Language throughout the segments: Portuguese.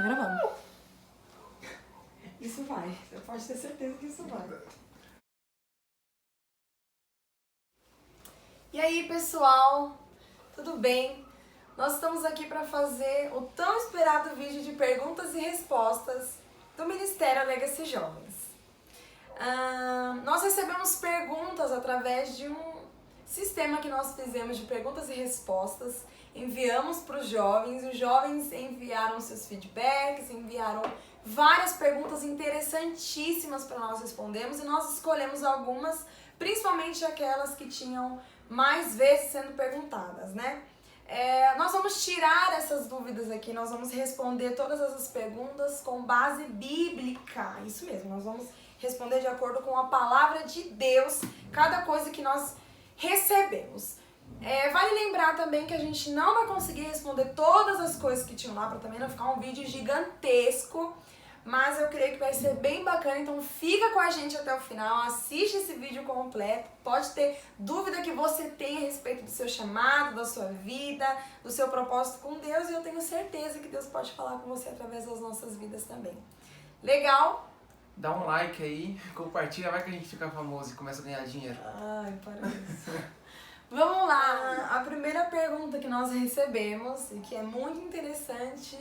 Tá gravando. Isso vai. Você pode ter certeza que isso vai. E aí, pessoal? Tudo bem? Nós estamos aqui para fazer o tão esperado vídeo de perguntas e respostas do Ministério Legacy Jovens. Nós recebemos perguntas através de um sistema que nós fizemos de perguntas e respostas. Enviamos para os jovens enviaram seus feedbacks, enviaram várias perguntas interessantíssimas para nós respondermos e nós escolhemos algumas, principalmente aquelas que tinham mais vezes sendo perguntadas, né? Nós vamos tirar essas dúvidas aqui, nós vamos responder todas essas perguntas com base bíblica, isso mesmo, nós vamos responder de acordo com a palavra de Deus, cada coisa que nós recebemos. Vale lembrar também que a gente não vai conseguir responder todas as coisas que tinham lá, para também não ficar um vídeo gigantesco, mas eu creio que vai ser bem bacana, então fica com a gente até o final, assiste esse vídeo completo, pode ter dúvida que você tem a respeito do seu chamado, da sua vida, do seu propósito com Deus, e eu tenho certeza que Deus pode falar com você através das nossas vidas também. Legal? Dá um like aí, compartilha, vai que a gente fica famoso e começa a ganhar dinheiro. Ai, para isso. Vamos lá, a primeira pergunta que nós recebemos, e que é muito interessante,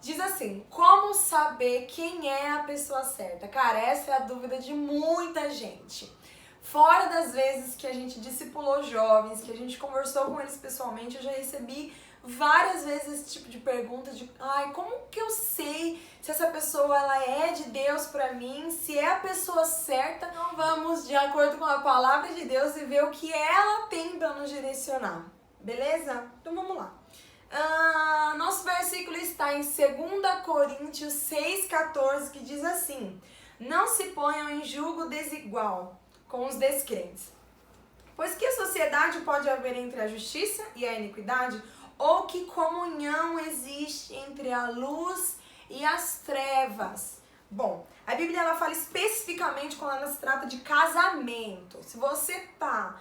diz assim: como saber quem é a pessoa certa? Cara, essa é a dúvida de muita gente. Fora das vezes que a gente discipulou jovens, que a gente conversou com eles pessoalmente, eu já recebi várias vezes esse tipo de pergunta de como que eu sei se essa pessoa ela é de Deus pra mim, se é a pessoa certa? Então vamos de acordo com a palavra de Deus e ver o que ela tem pra nos direcionar, beleza? Então vamos lá. Nosso versículo está em 2 Coríntios 6,14, que diz assim: não se ponham em julgo desigual com os descrentes, pois que sociedade pode haver entre a justiça e a iniquidade? Ou que comunhão existe entre a luz e as trevas? Bom, a Bíblia ela fala especificamente quando ela se trata de casamento. Se você tá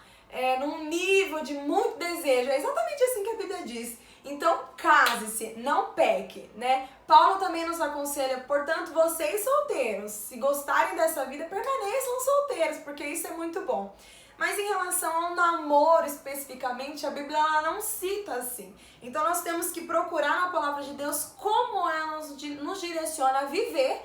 num nível de muito desejo, é exatamente assim que a Bíblia diz. Então, case-se, não peque, né? Paulo também nos aconselha, portanto, vocês solteiros, se gostarem dessa vida, permaneçam solteiros, porque isso é muito bom. Mas em relação ao namoro especificamente, a Bíblia ela não cita assim. Então nós temos que procurar na palavra de Deus como ela nos direciona a viver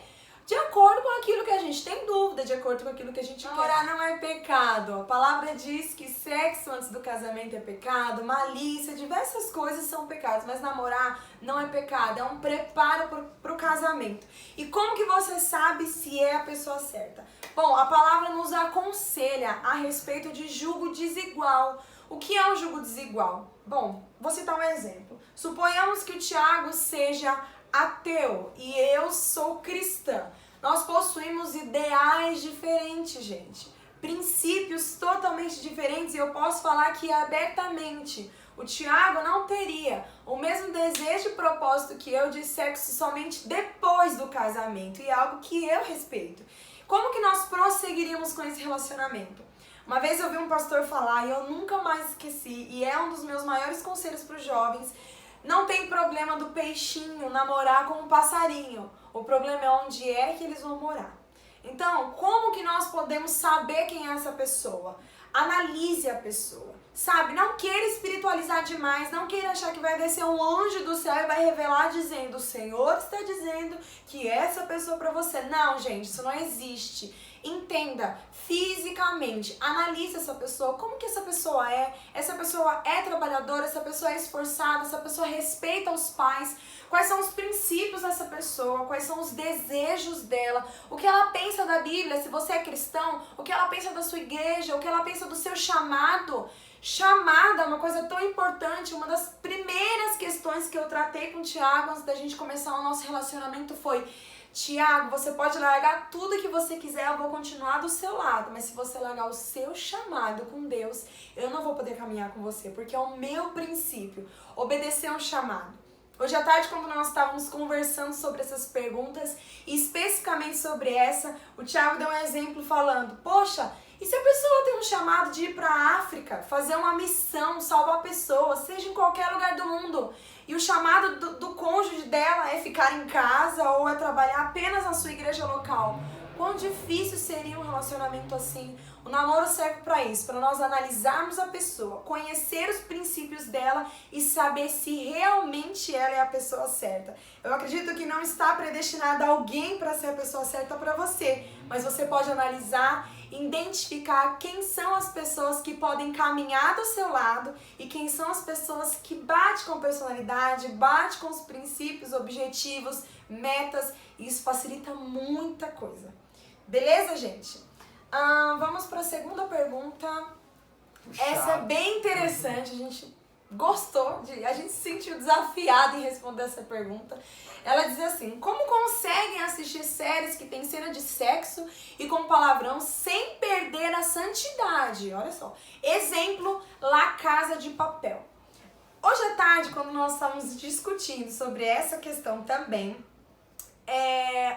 de acordo com aquilo que a gente tem dúvida, de acordo com aquilo que a gente quer. Namorar não é pecado. A palavra diz que sexo antes do casamento é pecado, malícia, diversas coisas são pecados, mas namorar não é pecado, é um preparo para o casamento. E como que você sabe se é a pessoa certa? Bom, a palavra nos aconselha a respeito de julgo desigual. O que é um julgo desigual? Bom, vou citar um exemplo. Suponhamos que o Tiago seja ateu e eu sou cristã. Nós possuímos ideais diferentes, gente. Princípios totalmente diferentes, e eu posso falar aqui abertamente. O Tiago não teria o mesmo desejo e propósito que eu de sexo somente depois do casamento, e é algo que eu respeito. Como que nós prosseguiríamos com esse relacionamento? Uma vez eu vi um pastor falar, e eu nunca mais esqueci, e é um dos meus maiores conselhos para os jovens: não tem problema do peixinho namorar com um passarinho. O problema é onde é que eles vão morar. Então, como que nós podemos saber quem é essa pessoa? Analise a pessoa, sabe? Não queira espiritualizar demais, não queira achar que vai descer um anjo do céu e vai revelar dizendo: o Senhor está dizendo que essa pessoa é para você. Não, gente, isso não existe. Entenda fisicamente, analise essa pessoa, como que essa pessoa é trabalhadora, essa pessoa é esforçada, essa pessoa respeita os pais, quais são os princípios dessa pessoa, quais são os desejos dela, o que ela pensa da Bíblia, se você é cristão, o que ela pensa da sua igreja, o que ela pensa do seu chamado. Chamada é uma coisa tão importante. Uma das primeiras questões que eu tratei com o Tiago antes da gente começar o nosso relacionamento foi: Tiago, você pode largar tudo que você quiser, eu vou continuar do seu lado, mas se você largar o seu chamado com Deus, eu não vou poder caminhar com você, porque é o meu princípio, obedecer um chamado. Hoje à tarde, quando nós estávamos conversando sobre essas perguntas, e especificamente sobre essa, o Tiago deu um exemplo falando: poxa, e se a pessoa tem um chamado de ir para a África, fazer uma missão, salvar pessoas, seja em qualquer lugar do mundo, e o chamado do cônjuge dela é ficar em casa ou é trabalhar apenas na sua igreja local. Quão difícil seria um relacionamento assim? O namoro serve para isso, para nós analisarmos a pessoa, conhecer os princípios dela e saber se realmente ela é a pessoa certa. Eu acredito que não está predestinada alguém para ser a pessoa certa para você, mas você pode analisar, identificar quem são as pessoas que podem caminhar do seu lado e quem são as pessoas que batem com personalidade, batem com os princípios, objetivos, metas. Isso facilita muita coisa. Beleza, gente? Vamos para a segunda pergunta. Essa é bem interessante, a gente gostou, a gente se sentiu desafiado em responder essa pergunta. Ela diz assim: como conseguem assistir séries que tem cena de sexo e com palavrão sem perder a santidade? Olha só, exemplo, La Casa de Papel. Hoje à tarde, quando nós estávamos discutindo sobre essa questão também,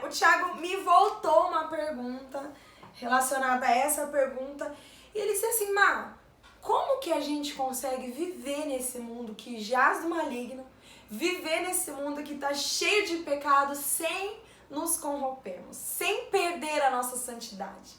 o Thiago me voltou uma pergunta relacionada a essa pergunta, e ele disse assim: Má, como que a gente consegue viver nesse mundo que jaz do maligno, viver nesse mundo que está cheio de pecado sem nos corrompermos, sem perder a nossa santidade?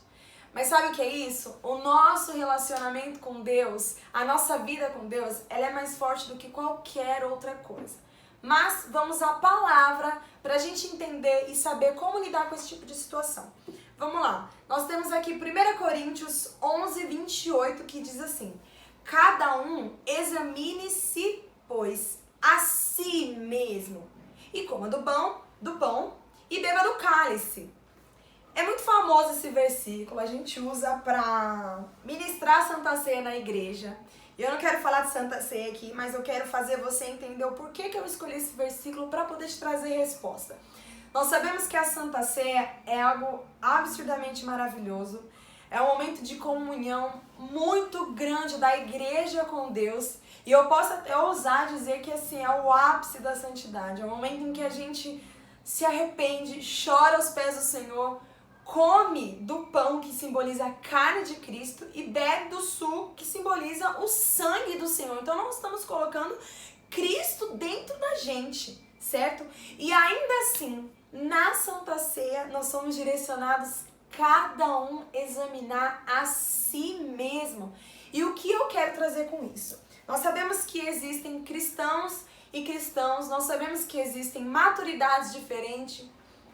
Mas sabe o que é isso? O nosso relacionamento com Deus, a nossa vida com Deus, ela é mais forte do que qualquer outra coisa. Mas vamos à palavra para a gente entender e saber como lidar com esse tipo de situação. Vamos lá, nós temos aqui 1 Coríntios 11, 28, que diz assim: cada um examine-se, pois, a si mesmo, e coma do pão e beba do cálice. É muito famoso esse versículo, a gente usa para ministrar a Santa Ceia na igreja. Eu não quero falar de Santa Ceia aqui, mas eu quero fazer você entender o porquê que eu escolhi esse versículo para poder te trazer resposta. Nós sabemos que a Santa Ceia é algo absurdamente maravilhoso. É um momento de comunhão muito grande da igreja com Deus. E eu posso até ousar dizer que assim, é o ápice da santidade. É o momento em que a gente se arrepende, chora aos pés do Senhor, come do pão que simboliza a carne de Cristo e bebe do suco que simboliza o sangue do Senhor. Então nós estamos colocando Cristo dentro da gente, certo? E ainda assim, na Santa Ceia, nós somos direcionados cada um examinar a si mesmo. E o que eu quero trazer com isso? Nós sabemos que existem cristãos e cristãos, nós sabemos que existem maturidades diferentes.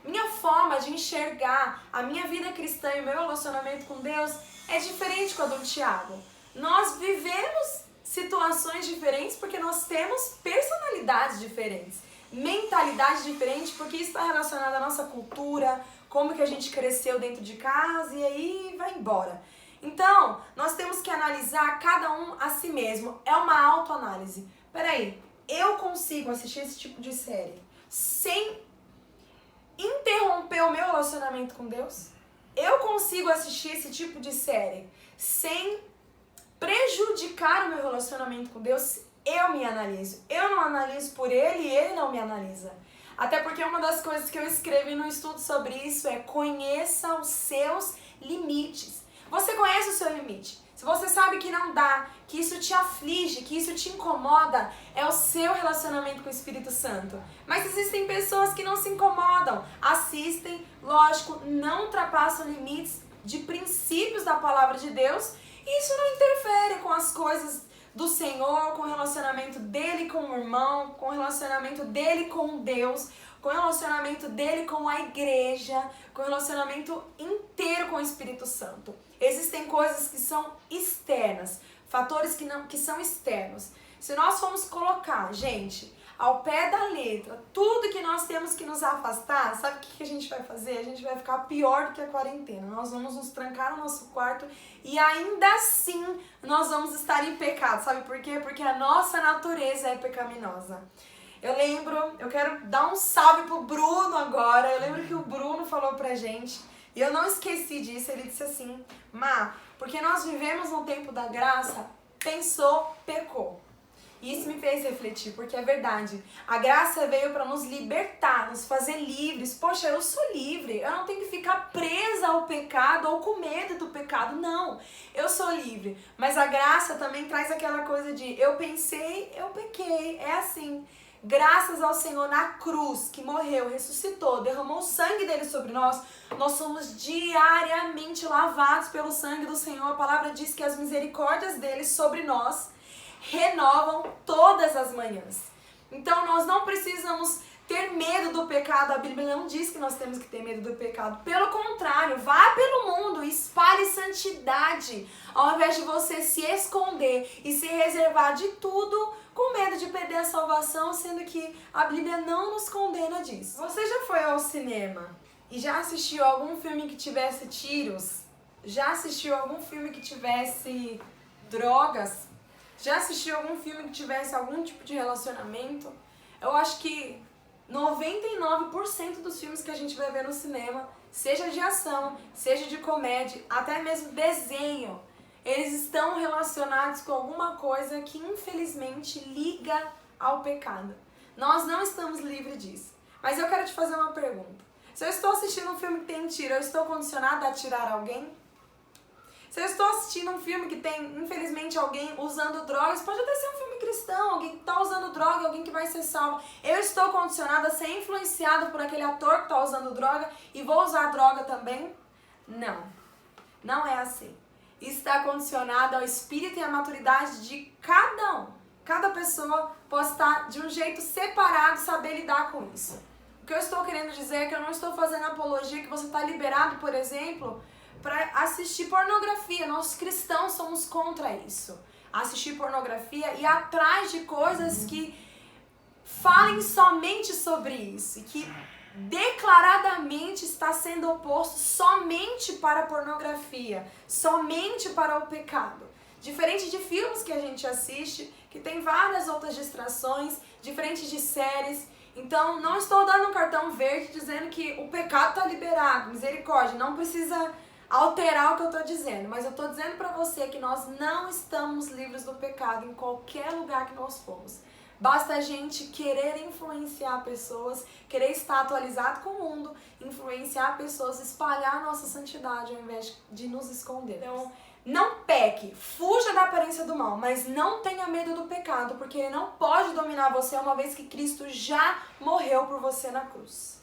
Minha forma de enxergar a minha vida cristã e o meu relacionamento com Deus é diferente com a do Thiago. Nós vivemos situações diferentes porque nós temos personalidades diferentes, mentalidade diferente, porque isso está relacionado à nossa cultura, como que a gente cresceu dentro de casa e aí vai embora. Então, nós temos que analisar cada um a si mesmo. É uma autoanálise. Peraí, eu consigo assistir esse tipo de série sem interromper o meu relacionamento com Deus? Eu consigo assistir esse tipo de série sem prejudicar o meu relacionamento com Deus? Eu me analiso. Eu não analiso por ele e ele não me analisa. Até porque uma das coisas que eu escrevi no estudo sobre isso é: conheça os seus limites. Você conhece o seu limite. Se você sabe que não dá, que isso te aflige, que isso te incomoda, é o seu relacionamento com o Espírito Santo. Mas existem pessoas que não se incomodam, assistem, lógico, não ultrapassam limites de princípios da palavra de Deus, e isso não interfere com as coisas do Senhor, com o relacionamento dele com o irmão, com o relacionamento dele com Deus, com o relacionamento dele com a igreja, com o relacionamento inteiro com o Espírito Santo. Existem coisas que são externas, fatores que são externos. Se nós formos colocar, gente, ao pé da letra, tudo que nós temos que nos afastar, sabe o que a gente vai fazer? A gente vai ficar pior do que a quarentena. Nós vamos nos trancar no nosso quarto e ainda assim nós vamos estar em pecado. Sabe por quê? Porque a nossa natureza é pecaminosa. Eu quero dar um salve pro Bruno agora. Eu lembro que o Bruno falou pra gente, e eu não esqueci disso, ele disse assim: Má, porque nós vivemos no tempo da graça, pensou, pecou. E isso me fez refletir, porque é verdade. A graça veio para nos libertar, nos fazer livres. Poxa, eu sou livre, eu não tenho que ficar presa ao pecado ou com medo do pecado, não. Eu sou livre, mas a graça também traz aquela coisa de eu pensei, eu pequei, é assim. graças ao Senhor na cruz, que morreu, ressuscitou, derramou o sangue dele sobre nós, nós somos diariamente lavados pelo sangue do Senhor. A palavra diz que as misericórdias dele sobre nós renovam todas as manhãs. Então nós não precisamos ter medo do pecado. A Bíblia não diz que nós temos que ter medo do pecado. Pelo contrário, vá pelo mundo e espalhe santidade, ao invés de você se esconder e se reservar de tudo com medo de perder a salvação, sendo que a Bíblia não nos condena disso. Você já foi ao cinema e já assistiu algum filme que tivesse tiros? Já assistiu algum filme que tivesse drogas? Já assistiu algum filme que tivesse algum tipo de relacionamento? Eu acho que 99% dos filmes que a gente vai ver no cinema, seja de ação, seja de comédia, até mesmo desenho, eles estão relacionados com alguma coisa que infelizmente liga ao pecado. Nós não estamos livres disso. Mas eu quero te fazer uma pergunta. Se eu estou assistindo um filme que tem tiro, eu estou condicionada a atirar alguém? Se eu estou assistindo um filme que tem, infelizmente, alguém usando drogas, pode até ser um filme cristão, alguém que está usando droga, alguém que vai ser salvo. Eu estou condicionada a ser influenciada por aquele ator que está usando droga e vou usar droga também? Não. Não é assim. Está condicionado ao espírito e à maturidade de cada um. Cada pessoa pode estar de um jeito separado e saber lidar com isso. O que eu estou querendo dizer é que eu não estou fazendo apologia que você está liberado, por exemplo, para assistir pornografia. Nós cristãos somos contra isso. Assistir pornografia e ir atrás de coisas que falem somente sobre isso e que declaradamente está sendo oposto somente para a pornografia, somente para o pecado. Diferente de filmes que a gente assiste, que tem várias outras distrações, diferente de séries. Então, não estou dando um cartão verde dizendo que o pecado está liberado, misericórdia, não precisa alterar o que eu estou dizendo, mas eu estou dizendo para você que nós não estamos livres do pecado em qualquer lugar que nós formos. Basta a gente querer influenciar pessoas, querer estar atualizado com o mundo, influenciar pessoas, espalhar a nossa santidade ao invés de nos esconder. Então, não peque, fuja da aparência do mal, mas não tenha medo do pecado, porque ele não pode dominar você uma vez que Cristo já morreu por você na cruz.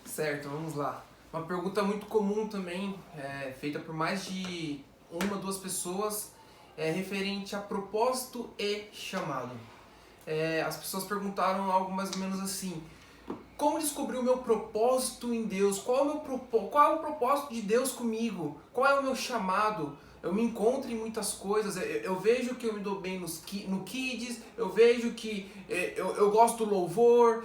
Certo, vamos lá. Uma pergunta muito comum também, feita por mais de uma, duas pessoas, referente a propósito e chamado. As pessoas perguntaram algo mais ou menos assim: como descobrir o meu propósito em Deus? Qual é o propósito de Deus comigo? Qual é o meu chamado? Eu me encontro em muitas coisas, eu vejo que eu me dou bem no Kids, eu vejo que eu gosto do louvor,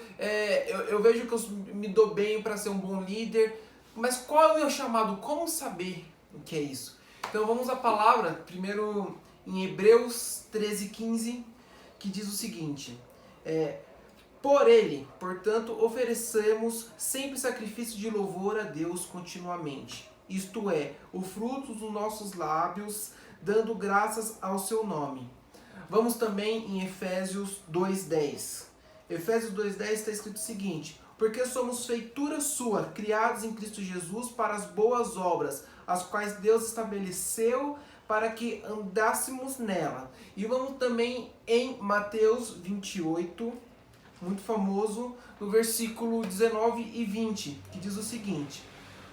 eu vejo que eu me dou bem para ser um bom líder. Mas qual é o meu chamado? Como saber o que é isso? Então vamos à palavra, primeiro em Hebreus 13:15, que diz o seguinte: por ele, portanto, oferecemos sempre sacrifício de louvor a Deus continuamente. Isto é, o fruto dos nossos lábios, dando graças ao seu nome. Vamos também em Efésios 2:10. Efésios 2:10 está escrito o seguinte: porque somos feitura sua, criados em Cristo Jesus para as boas obras, as quais Deus estabeleceu para que andássemos nela. E vamos também em Mateus 28, muito famoso, no versículo 19 e 20, que diz o seguinte: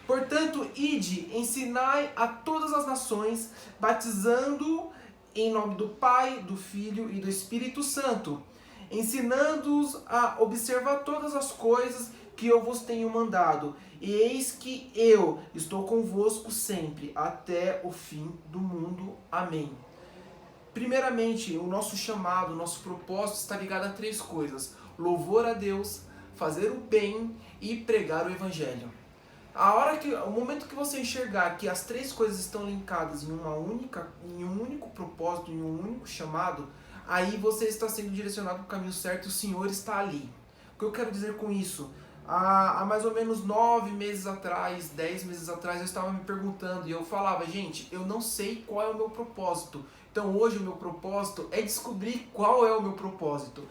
portanto, ide, ensinai a todas as nações, batizando em nome do Pai, do Filho e do Espírito Santo, ensinando-os a observar todas as coisas que eu vos tenho mandado. E eis que eu estou convosco sempre, até o fim do mundo. Amém. Primeiramente, o nosso chamado, o nosso propósito está ligado a três coisas: louvor a Deus, fazer o bem e pregar o Evangelho. O momento que você enxergar que as três coisas estão linkadas em um único propósito, em um único chamado, aí você está sendo direcionado para o caminho certo e o Senhor está ali. O que eu quero dizer com isso? Há mais ou menos 9 meses atrás, 10 meses atrás, eu estava me perguntando e eu falava: gente, eu não sei qual é o meu propósito. Então hoje o meu propósito é descobrir qual é o meu propósito.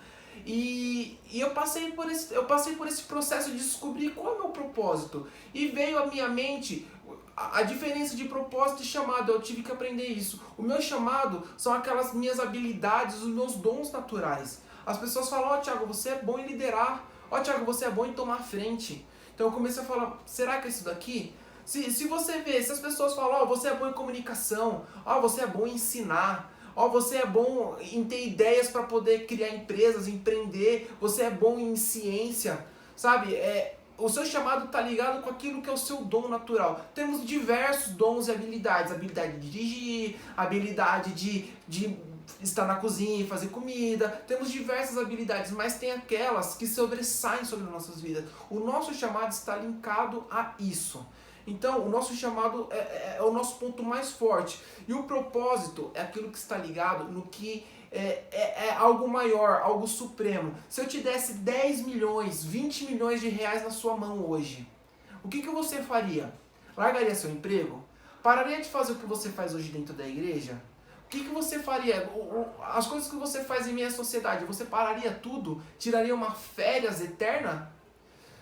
E eu passei por esse processo de descobrir qual é o meu propósito. E veio à minha mente a diferença de propósito e chamado. Eu tive que aprender isso. O meu chamado são aquelas minhas habilidades, os meus dons naturais. As pessoas falam, ó, Thiago, você é bom em liderar. Ó, Thiago, você é bom em tomar frente. Então eu comecei a falar, será que é isso daqui? Se você vê, se as pessoas falam, ó, você é bom em comunicação, ó, você é bom em ensinar, ó, você é bom em ter ideias para poder criar empresas, empreender, você é bom em ciência, sabe? O seu chamado está ligado com aquilo que é o seu dom natural. Temos diversos dons e habilidades. Habilidade de dirigir, habilidade de estar na cozinha e fazer comida. Temos diversas habilidades, mas tem aquelas que sobressaem sobre as nossas vidas. O nosso chamado está linkado a isso. Então, o nosso chamado é o nosso ponto mais forte. E o propósito é aquilo que está ligado no que é algo maior, algo supremo. Se eu te desse 10 milhões, 20 milhões de reais na sua mão hoje, o que você faria? Largaria seu emprego? Pararia de fazer o que você faz hoje dentro da igreja? O que você faria? As coisas que você faz em meio à sociedade, você pararia tudo? Tiraria uma férias eterna?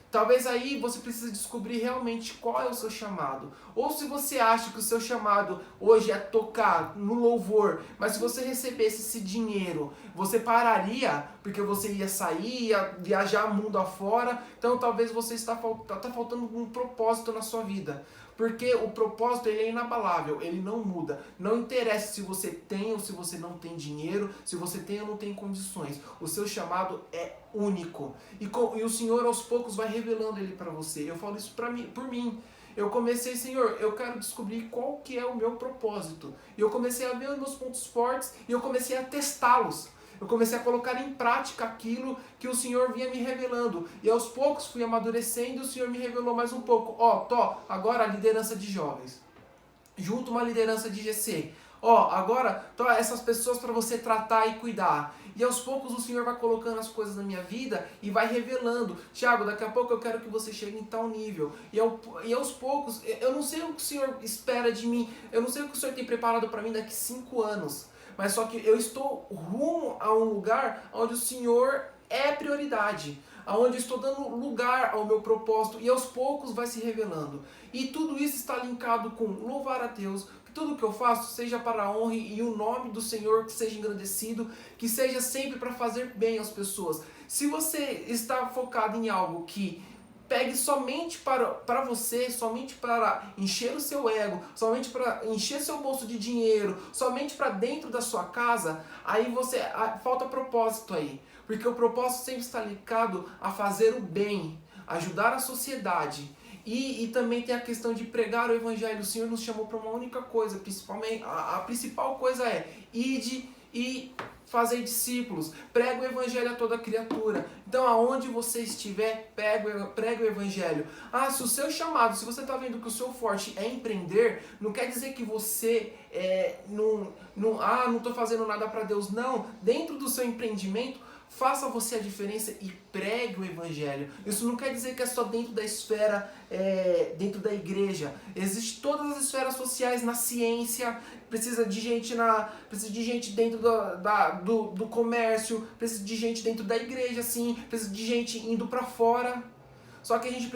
Talvez aí você precise descobrir realmente qual é o seu chamado. Ou se você acha que o seu chamado hoje é tocar no louvor, mas se você recebesse esse dinheiro, você pararia porque você ia sair, ia viajar mundo afora. Então talvez você está faltando um propósito na sua vida. Porque o propósito ele é inabalável, ele não muda. Não interessa se você tem ou se você não tem dinheiro, se você tem ou não tem condições. O seu chamado é único. E o Senhor aos poucos vai revelando ele para você. Eu falo isso por mim. Eu comecei, Senhor, eu quero descobrir qual que é o meu propósito. E eu comecei a ver os meus pontos fortes e eu comecei a testá-los. Eu comecei a colocar em prática aquilo que o Senhor vinha me revelando. E aos poucos fui amadurecendo e o Senhor me revelou mais um pouco. Agora a liderança de jovens. Junto uma liderança de GC. Agora essas pessoas para você tratar e cuidar. E aos poucos o Senhor vai colocando as coisas na minha vida e vai revelando. Tiago, daqui a pouco eu quero que você chegue em tal nível. E aos poucos, eu não sei o que o Senhor espera de mim. Eu não sei o que o Senhor tem preparado para mim daqui 5 anos. Mas só que eu estou rumo a um lugar onde o Senhor é prioridade, onde eu estou dando lugar ao meu propósito e aos poucos vai se revelando. E tudo isso está linkado com louvar a Deus, que tudo que eu faço seja para a honra e o nome do Senhor que seja engrandecido, que seja sempre para fazer bem às pessoas. Se você está focado em algo que pegue somente para você, somente para encher o seu ego, somente para encher seu bolso de dinheiro, somente para dentro da sua casa, aí falta propósito aí. Porque o propósito sempre está ligado a fazer o bem, ajudar a sociedade. E também tem a questão de pregar o evangelho. O Senhor nos chamou para uma única coisa, principalmente, a principal coisa é ide e fazer discípulos, prega o evangelho a toda criatura. Então aonde você estiver, prega o evangelho. Se o seu chamado, se você está vendo que o seu forte é empreender, não quer dizer que você não estou fazendo nada para Deus. Não, dentro do seu empreendimento, faça você a diferença e pregue o evangelho. Isso não quer dizer que é só dentro da esfera, dentro da igreja. Existem todas as esferas sociais, na ciência, precisa de gente dentro do comércio, precisa de gente dentro da igreja, sim, precisa de gente indo para fora. Só que a gente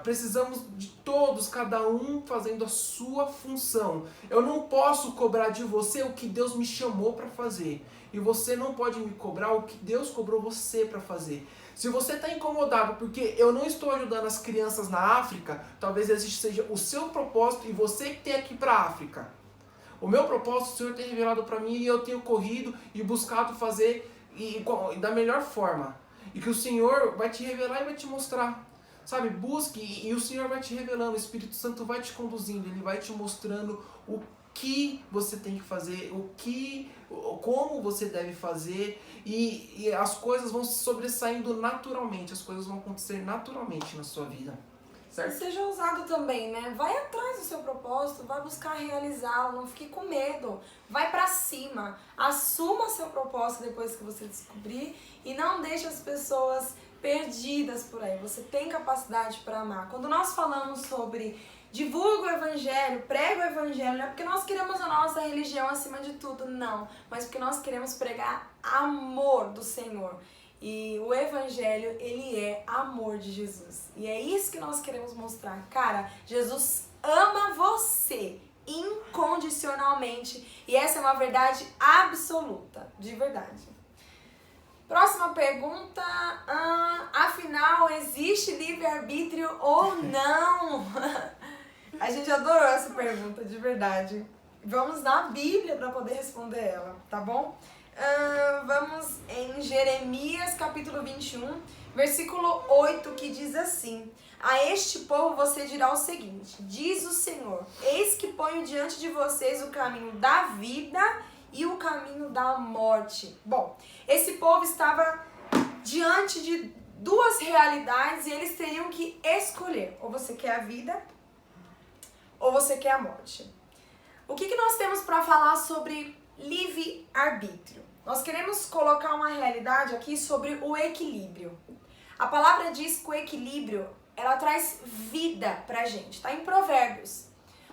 precisamos de todos, cada um fazendo a sua função. Eu não posso cobrar de você o que Deus me chamou para fazer. E você não pode me cobrar o que Deus cobrou você para fazer. Se você está incomodado porque eu não estou ajudando as crianças na África, talvez esse seja o seu propósito e você que tem que ir para a África. O meu propósito o Senhor tem revelado para mim e eu tenho corrido e buscado fazer e da melhor forma. E que o Senhor vai te revelar e vai te mostrar. Sabe, busque e o Senhor vai te revelando, o Espírito Santo vai te conduzindo, Ele vai te mostrando o que você tem que fazer, como você deve fazer e as coisas vão se sobressaindo naturalmente, as coisas vão acontecer naturalmente na sua vida. Certo? Seja ousado também, né? Vai atrás do seu propósito, vai buscar realizá-lo, não fique com medo. Vai pra cima, assuma seu propósito depois que você descobrir e não deixe as pessoas perdidas por aí. Você tem capacidade para amar. Quando nós falamos sobre divulga o evangelho, prega o evangelho, não é porque nós queremos a nossa religião acima de tudo, não. Mas porque nós queremos pregar amor do Senhor. E o evangelho, ele é amor de Jesus. E é isso que nós queremos mostrar. Cara, Jesus ama você incondicionalmente. E essa é uma verdade absoluta, de verdade. Próxima pergunta. Afinal, existe livre-arbítrio ou não? A gente adorou essa pergunta, de verdade. Vamos na Bíblia para poder responder ela, tá bom? Vamos em Jeremias capítulo 21, versículo 8, que diz assim: a este povo você dirá o seguinte: diz o Senhor, eis que ponho diante de vocês o caminho da vida e o caminho da morte. Bom, esse povo estava diante de duas realidades e eles teriam que escolher: ou você quer a vida ou você quer a morte. O que nós temos para falar sobre livre-arbítrio? Nós queremos colocar uma realidade aqui sobre o equilíbrio. A palavra diz que o equilíbrio, ela traz vida pra gente, tá em Provérbios.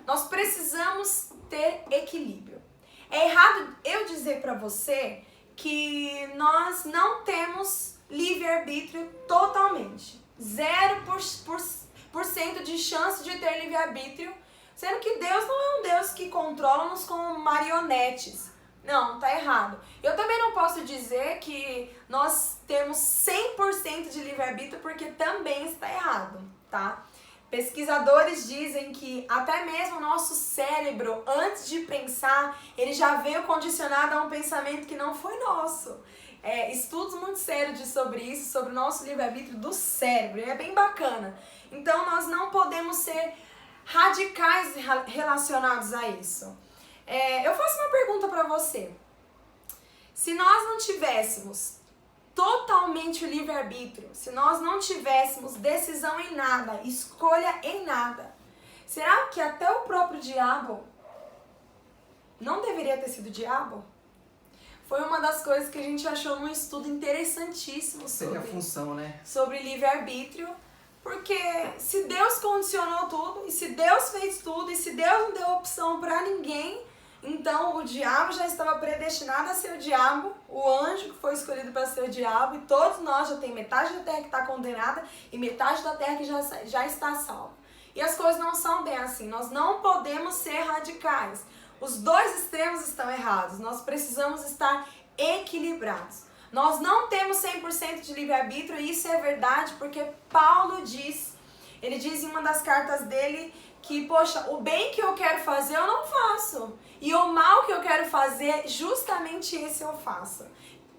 Nós precisamos ter equilíbrio. É errado eu dizer pra você que nós não temos livre-arbítrio totalmente. 0% de chance de ter livre-arbítrio, sendo que Deus não é um Deus que controla-nos como marionetes. Não, tá errado. Eu também não posso dizer que nós temos 100% de livre-arbítrio, porque também está errado, tá? Pesquisadores dizem que até mesmo o nosso cérebro, antes de pensar, ele já veio condicionado a um pensamento que não foi nosso. Estudos muito sérios sobre isso, sobre o nosso livre-arbítrio do cérebro, e é bem bacana. Então nós não podemos ser radicais relacionados a isso. Eu faço uma pergunta para você. Se nós não tivéssemos totalmente o livre-arbítrio, se nós não tivéssemos decisão em nada, escolha em nada, será que até o próprio diabo não deveria ter sido diabo? Foi uma das coisas que a gente achou num estudo interessantíssimo sobre a função, né? Sobre livre-arbítrio. Porque se Deus condicionou tudo, e se Deus fez tudo, e se Deus não deu opção para ninguém, então o diabo já estava predestinado a ser o diabo, o anjo que foi escolhido para ser o diabo, e todos nós já tem metade da terra que está condenada e metade da terra que já está salva. E as coisas não são bem assim, nós não podemos ser radicais. Os dois extremos estão errados, nós precisamos estar equilibrados. Nós não temos 100% de livre-arbítrio, e isso é verdade porque Paulo diz, ele diz em uma das cartas dele que, poxa, o bem que eu quero fazer eu não faço, e o mal que eu quero fazer, justamente esse eu faço.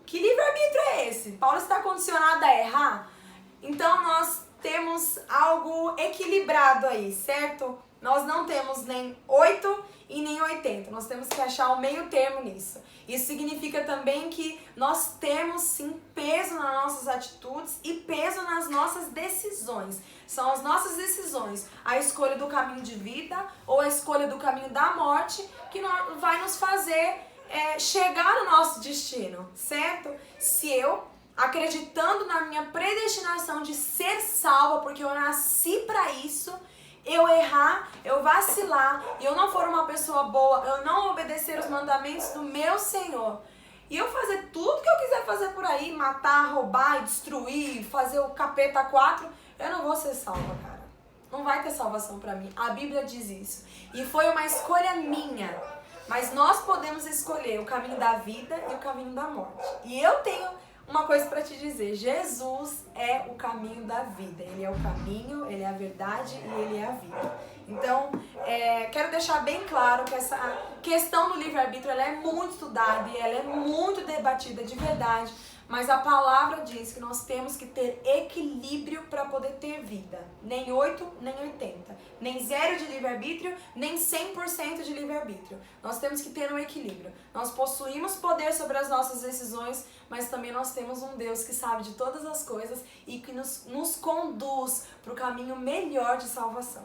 Que livre-arbítrio é esse? Paulo está condicionado a errar? Então nós temos algo equilibrado aí, certo? Nós não temos nem 8 e nem 80. Nós temos que achar o meio termo nisso. Isso significa também que nós temos sim peso nas nossas atitudes e peso nas nossas decisões. São as nossas decisões, a escolha do caminho de vida ou a escolha do caminho da morte, que vai nos fazer chegar no nosso destino, certo? Se eu, acreditando na minha predestinação de ser salva, porque eu nasci para isso, eu errar, eu vacilar, e eu não for uma pessoa boa, eu não obedecer os mandamentos do meu Senhor, e eu fazer tudo que eu quiser fazer por aí, matar, roubar, destruir, fazer o capeta 4, eu não vou ser salva, cara. Não vai ter salvação pra mim. A Bíblia diz isso. E foi uma escolha minha. Mas nós podemos escolher o caminho da vida e o caminho da morte. E eu tenho uma coisa para te dizer: Jesus é o caminho da vida. Ele é o caminho, ele é a verdade e ele é a vida. Então, quero deixar bem claro que essa questão do livre-arbítrio ela é muito estudada e ela é muito debatida de verdade. Mas a palavra diz que nós temos que ter equilíbrio para poder ter vida. Nem 8, nem 80. Nem 0 de livre-arbítrio, nem 100% de livre-arbítrio. Nós temos que ter um equilíbrio. Nós possuímos poder sobre as nossas decisões, mas também nós temos um Deus que sabe de todas as coisas e que nos conduz para o caminho melhor de salvação.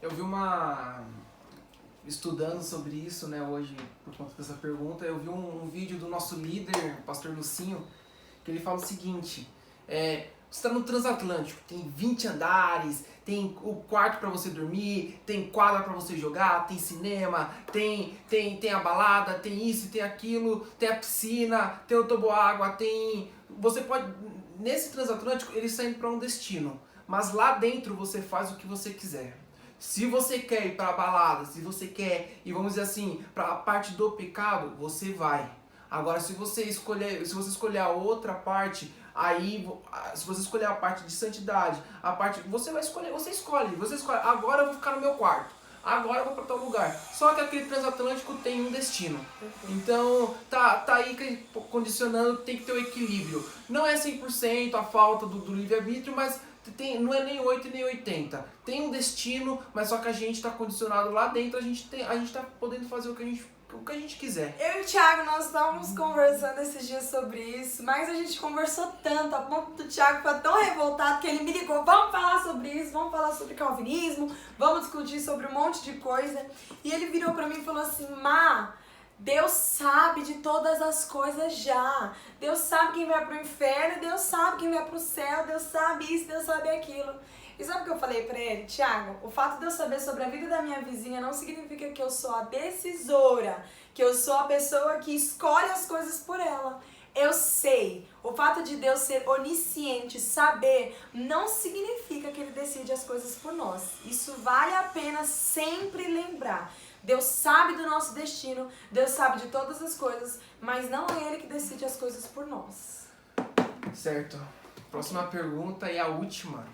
Eu vi estudando sobre isso, né, hoje, por conta dessa pergunta, eu vi um vídeo do nosso líder, o pastor Lucinho, que ele fala o seguinte: você está no transatlântico, tem 20 andares, tem o quarto para você dormir, tem quadra para você jogar, tem cinema, tem a balada, tem isso, tem aquilo, tem a piscina, tem o toboágua, você pode, nesse transatlântico, ele está indo para um destino, mas lá dentro você faz o que você quiser. Se você quer ir para a balada, se você quer ir, vamos dizer assim, para a parte do pecado, você vai. Agora, se você escolher a outra parte, aí, se você escolher a parte de santidade, a parte, você escolhe. Agora eu vou ficar no meu quarto. Agora eu vou para tal lugar. Só que aquele transatlântico tem um destino. Então, tá aí condicionando, tem que ter o equilíbrio. Não é 100% a falta do livre-arbítrio, mas não é nem 8 nem 80. Tem um destino, mas só que a gente está condicionado lá dentro, a gente tá podendo fazer o que a gente quiser. Eu e o Thiago, nós estávamos conversando esses dias sobre isso, mas a gente conversou tanto, a ponto do Thiago foi tão revoltado que ele me ligou, vamos falar sobre isso, vamos falar sobre calvinismo, vamos discutir sobre um monte de coisa. E ele virou pra mim e falou assim, Má, Deus sabe de todas as coisas já. Deus sabe quem vai pro inferno, Deus sabe quem vai pro céu, Deus sabe isso, Deus sabe aquilo. E sabe o que eu falei pra ele? Thiago, o fato de eu saber sobre a vida da minha vizinha não significa que eu sou a decisora, que eu sou a pessoa que escolhe as coisas por ela. Eu sei. O fato de Deus ser onisciente, saber, não significa que Ele decide as coisas por nós. Isso vale a pena sempre lembrar. Deus sabe do nosso destino, Deus sabe de todas as coisas, mas não é Ele que decide as coisas por nós. Certo. Próxima pergunta e a última.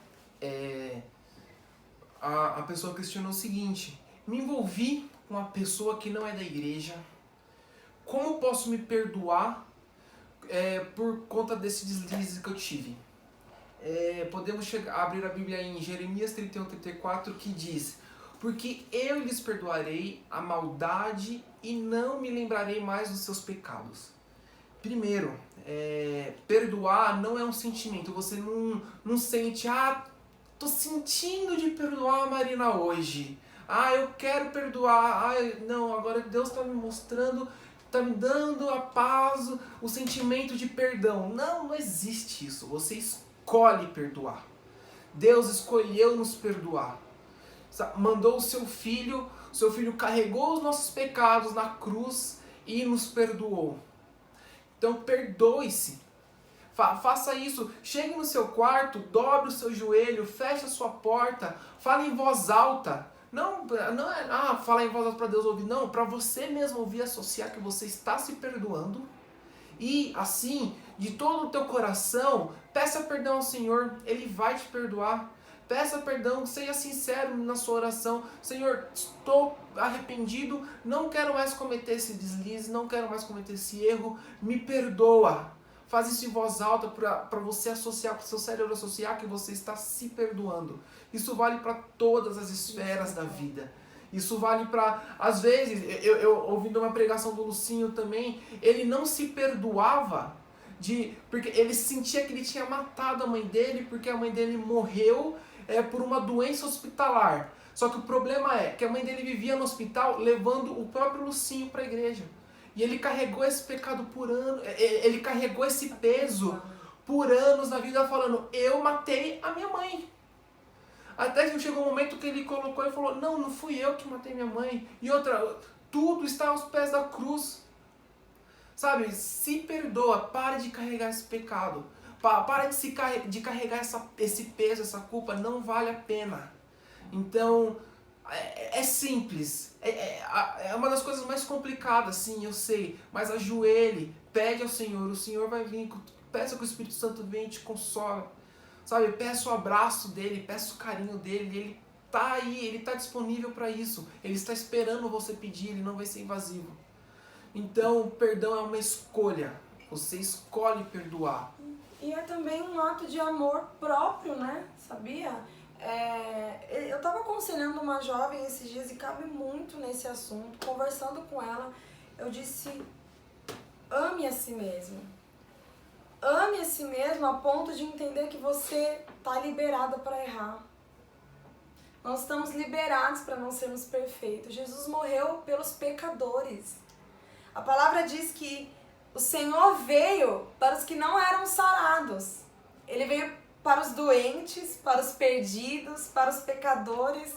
A pessoa questionou o seguinte: me envolvi com uma pessoa que não é da igreja, como posso me perdoar por conta desse deslize que eu tive? Podemos abrir a Bíblia em Jeremias 31:34, que diz: porque eu lhes perdoarei a maldade e não me lembrarei mais dos seus pecados. Primeiro, perdoar não é um sentimento. Você não sente, tô sentindo de perdoar a Marina hoje. Eu quero perdoar. Não, agora Deus está me mostrando, está me dando a paz, o sentimento de perdão. Não existe isso. Você escolhe perdoar. Deus escolheu nos perdoar. Mandou o seu filho carregou os nossos pecados na cruz e nos perdoou. Então perdoe-se. Faça isso, chegue no seu quarto, dobre o seu joelho, feche a sua porta, fale em voz alta. Não é falar em voz alta para Deus ouvir, não, para você mesmo ouvir, associar que você está se perdoando. E assim, de todo o teu coração, peça perdão ao Senhor, Ele vai te perdoar. Peça perdão, seja sincero na sua oração. Senhor, estou arrependido, não quero mais cometer esse deslize, não quero mais cometer esse erro, me perdoa. Faz isso em voz alta para você associar, para o seu cérebro associar que você está se perdoando. Isso vale para todas as esferas da vida. Isso vale para, às vezes, eu ouvindo uma pregação do Lucinho também, ele não se perdoava porque ele sentia que ele tinha matado a mãe dele, porque a mãe dele morreu por uma doença hospitalar. Só que o problema é que a mãe dele vivia no hospital levando o próprio Lucinho para a igreja. E ele carregou esse pecado por anos, ele carregou esse peso por anos na vida, falando, eu matei a minha mãe. Até que chegou um momento que ele colocou e falou, não fui eu que matei minha mãe. E outra, tudo está aos pés da cruz. Sabe, se perdoa, para de carregar esse pecado. Para de carregar esse peso, essa culpa, não vale a pena. Então, é simples. É uma das coisas mais complicadas, sim, eu sei. Mas ajoelhe, pede ao Senhor, o Senhor vai vir, peça que o Espírito Santo venha e te consola. Sabe, peça o abraço dele, peça o carinho dele, ele tá aí, ele tá disponível para isso. Ele está esperando você pedir, ele não vai ser invasivo. Então, perdão é uma escolha. Você escolhe perdoar. E é também um ato de amor próprio, né? Sabia? Eu estava aconselhando uma jovem esses dias e cabe muito nesse assunto. Conversando com ela, eu disse, ame a si mesmo. Ame a si mesmo a ponto de entender que você está liberada para errar. Nós estamos liberados para não sermos perfeitos. Jesus morreu pelos pecadores. A palavra diz que o Senhor veio para os que não eram sarados. Ele veio para os doentes, para os perdidos, para os pecadores.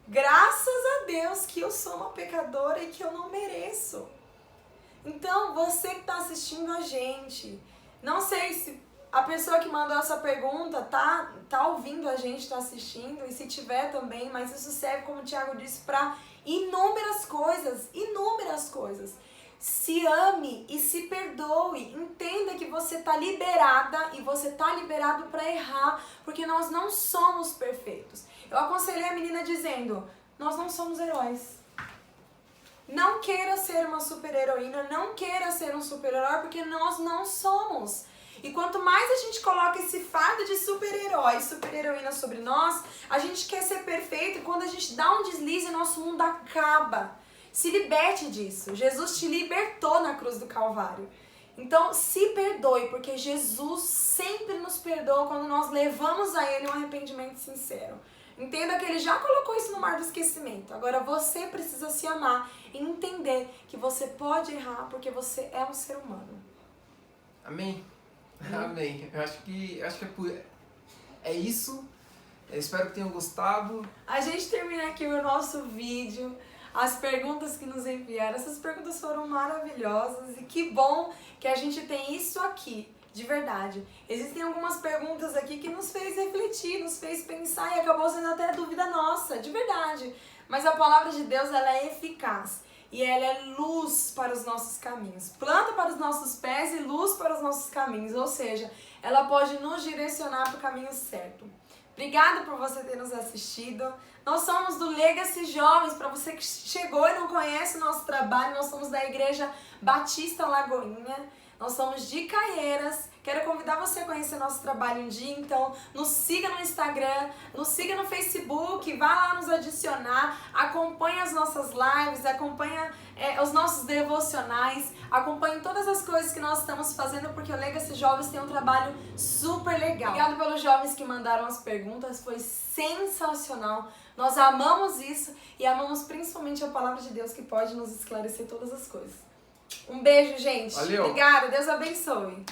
Graças a Deus que eu sou uma pecadora e que eu não mereço. Então, você que está assistindo a gente, não sei se a pessoa que mandou essa pergunta tá ouvindo a gente, tá assistindo, e se tiver também, mas isso serve, como o Thiago disse, para inúmeras coisas. se ame e se perdoe. Entenda que você está liberada e você está liberado para errar, porque nós não somos perfeitos. Eu aconselhei a menina dizendo, nós não somos heróis. Não queira ser uma super-heroína, não queira ser um super-herói, porque nós não somos. E quanto mais a gente coloca esse fardo de super-herói, super-heroína sobre nós, a gente quer ser perfeito e quando a gente dá um deslize, nosso mundo acaba. Se liberte disso. Jesus te libertou na cruz do Calvário. Então, se perdoe, porque Jesus sempre nos perdoa quando nós levamos a Ele um arrependimento sincero. Entenda que Ele já colocou isso no mar do esquecimento. Agora você precisa se amar e entender que você pode errar porque você é um ser humano. Amém? Amém. Eu acho que é isso. Eu espero que tenham gostado. A gente termina aqui o nosso vídeo. As perguntas que nos enviaram, essas perguntas foram maravilhosas e que bom que a gente tem isso aqui, de verdade. Existem algumas perguntas aqui que nos fez refletir, nos fez pensar e acabou sendo até dúvida nossa, de verdade. Mas a palavra de Deus, ela é eficaz e ela é luz para os nossos caminhos. Planta para os nossos pés e luz para os nossos caminhos, ou seja, ela pode nos direcionar para o caminho certo. Obrigada por você ter nos assistido. Nós somos do Legacy Jovens, para você que chegou e não conhece o nosso trabalho, nós somos da Igreja Batista Lagoinha, nós somos de Caieiras. Quero convidar você a conhecer nosso trabalho um dia, então nos siga no Instagram, nos siga no Facebook, vá lá nos adicionar, acompanhe as nossas lives, acompanhe os nossos devocionais, acompanhe todas as coisas que nós estamos fazendo, porque o Legacy Jovens tem um trabalho super legal. Obrigado pelos jovens que mandaram as perguntas, foi sensacional. Nós amamos isso e amamos principalmente a palavra de Deus que pode nos esclarecer todas as coisas. Um beijo, gente. Valeu. Obrigada. Deus abençoe.